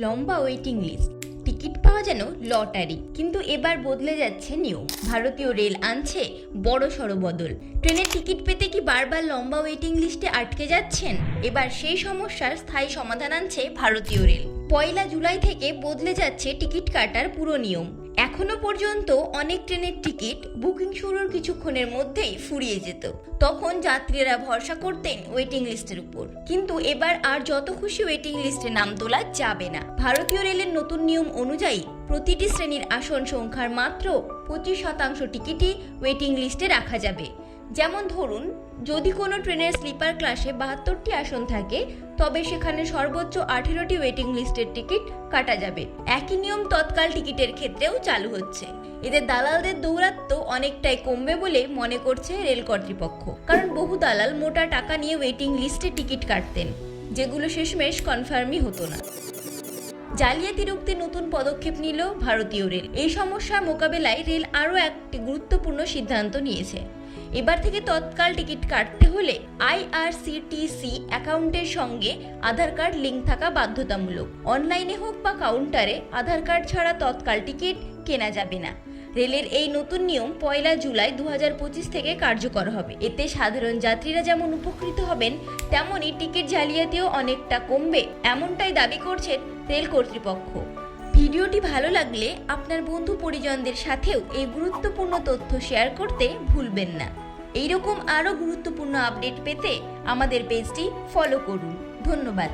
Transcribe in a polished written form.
লম্বা waiting list, ticket পাওয়া যেন লটারি। কিন্তু এবার বদলে যাচ্ছে নিয়ম। ভারতীয় রেল আনছে বড়সড় বদল। ট্রেনের টিকিট পেতে কি বারবার লম্বা ওয়েটিং লিস্টে আটকে যাচ্ছেন? এবার সেই সমস্যার স্থায়ী সমাধান আনছে ভারতীয় রেল। 1 জুলাই থেকে বদলে যাচ্ছে টিকিট কাটার পুরো নিয়ম। এখনো পর্যন্ত অনেক ট্রেনের টিকিট বুকিং শুরুর কিছুক্ষণের মধ্যেই ফুরিয়ে যেত। তখন যাত্রীরা ভরসা করতেন ওয়েটিং লিস্টের উপর। কিন্তু এবার আর যত খুশি ওয়েটিং লিস্টে নাম তোলা যাবে না। ভারতীয় রেলের নতুন নিয়ম অনুযায়ী প্রতিটি শ্রেণীর আসন সংখ্যার মাত্র 25% টিকিটই ওয়েটিং লিস্টে রাখা যাবে। যেমন ধরুন, যদি কোনো ট্রেনের স্লিপার ক্লাসে 72টি আসন থাকে, তবে সেখানে সর্বোচ্চ 18টি ওয়েটিং লিস্টের টিকিট কাটা যাবে। একই নিয়ম তৎকাল টিকিটের ক্ষেত্রেও চালু হচ্ছে। এতে দালালদের দৌরাত্ম্য অনেকটাই কমবে বলে মনে করছে রেল কর্তৃপক্ষ। কারণ বহু দালাল মোটা টাকা নিয়ে ওয়েটিং লিস্টে টিকিট কাটতেন, যেগুলো শেষমেশ কনফার্মই হতো না। জালিয়াতি রুখতে নতুন পদক্ষেপ নিল ভারতীয় রেল। এই সমস্যা মোকাবেলায় রেল আরও একটি গুরুত্বপূর্ণ সিদ্ধান্ত নিয়েছে। এবার থেকে তৎকাল টিকিট কাটতে হলে আইআরসিটিসি অ্যাকাউন্টের সঙ্গে আধার কার্ড লিঙ্ক থাকা বাধ্যতামূলক। অনলাইনে হোক বা কাউন্টারে আধার কার্ড ছাড়া তৎকাল টিকিট কেনা যাবে না। রেলের এই নতুন নিয়ম 1 জুলাই 2025 থেকে কার্যকর হবে। এতে সাধারণ যাত্রীরা যেমন উপকৃত হবেন, তেমনই টিকিট জালিয়াতিও অনেকটা কমবে, এমনটাই দাবি করছেন রেল কর্তৃপক্ষ। ভিডিওটি ভালো লাগলে আপনার বন্ধু পরিজনদের সাথেও এই গুরুত্বপূর্ণ তথ্য শেয়ার করতে ভুলবেন না। এইরকম আরও গুরুত্বপূর্ণ আপডেট পেতে আমাদের পেজটি ফলো করুন। ধন্যবাদ।